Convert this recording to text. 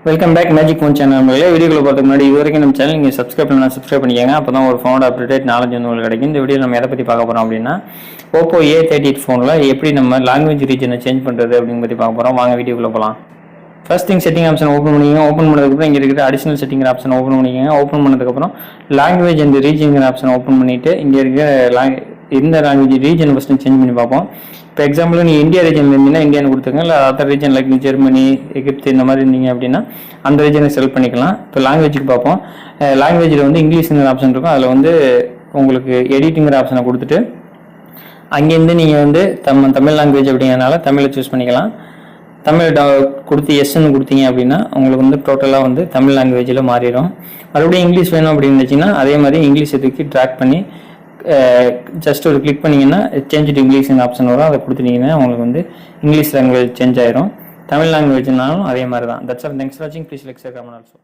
Welcome back magic phone channel. வீடியோக்குள்ள பார்த்துக்கு முன்னாடி இது வரைக்கும் நம்ம சேனல் நீங்கள் சப்ஸ்கிரைப் பண்ணலாம், சப்ஸ்கிரைப் பண்ணிக்கோங்க. அப்போ தான் ஒரு ஃபோனோட அப்டேட் நாலேஜ் வந்து உங்களுக்கு கிடைக்கும். இந்த வீடியோ நம்ம எதை பற்றி பார்க்க போகிறோம் அப்படின்னா, Oppo A38 ஃபோனில் எப்படி நம்ம லாங்குவேஜ் ரீஜனை சேஞ்ச் பண்ணுறது அப்படின்னு பற்றி பார்க்க போகிறோம். வாங்க வீடியோக்குள்ள போகலாம். First thing setting option open பண்ணிக்கோங்க. ஓப்பன் பண்ணதுக்கப்புறம் இங்கே இருக்கிற அடிஷனல் செட்டிங் ஆப்ஷன் ஓப்பன் பண்ணிக்கோங்க. ஓப்பன் பண்ணதுக்கப்புறம் language and region option open பண்ணிவிட்டு இங்கே இருக்கிற இந்த லாங்குவேஜ் ரீஜன் ஃபஸ்ட்டு சேஞ்ச் பண்ணி பார்ப்போம். இப்போ எக்ஸாம்பிள் நீங்கள் இந்தியா ரீஜனில் இருந்தீங்கன்னா இந்தியான்னு கொடுத்துங்க, இல்லை அதர் ரீஜன் லைக் ஜெர்மனி, எகிப்து இந்த மாதிரி இருந்தீங்க அப்படின்னா அந்த ரீஜனை செலக்ட் பண்ணிக்கலாம். இப்போ லாங்குவேஜுக்கு பார்ப்போம். லாங்குவேஜில் வந்து இங்கிலீஷ்ங்கிற ஆப்ஷன் இருக்கும். அதில் வந்து உங்களுக்கு எடிட்டுங்கிற ஆப்ஷனை கொடுத்துட்டு அங்கேருந்து நீங்கள் வந்து தமிழ் லாங்குவேஜ் அப்படிங்கிறனால தமிழை சூஸ் பண்ணிக்கலாம். தமிழ் கொடுத்து எஸ்ன்னு கொடுத்தீங்க அப்படின்னா உங்களுக்கு வந்து டோட்டலாக வந்து தமிழ் லாங்குவேஜில் மாறிடும். மறுபடியும் இங்கிலீஷ் வேணும் அப்படின்னு இருந்துச்சுன்னா அதே மாதிரி இங்கிலீஷை தூக்கி ட்ராக் பண்ணி ஜஸ்ட் ஒரு கிளிக் பண்ணிங்கன்னா சேஞ்ச் டு இங்கிலீஷ்னு ஆப்ஷன் வரும். அதை கொடுத்துட்டீங்கன்னா உங்களுக்கு வந்து இங்கிலீஷ் லாங்குவேஜ் சேஞ்ச் ஆயிரும். தமிழ் லாங்குவேஜ்னாலும் அதே மாதிரி தான். That's all. தேங்க்ஸ் ஃபார் வாட்சிங். Please like, share, comment also.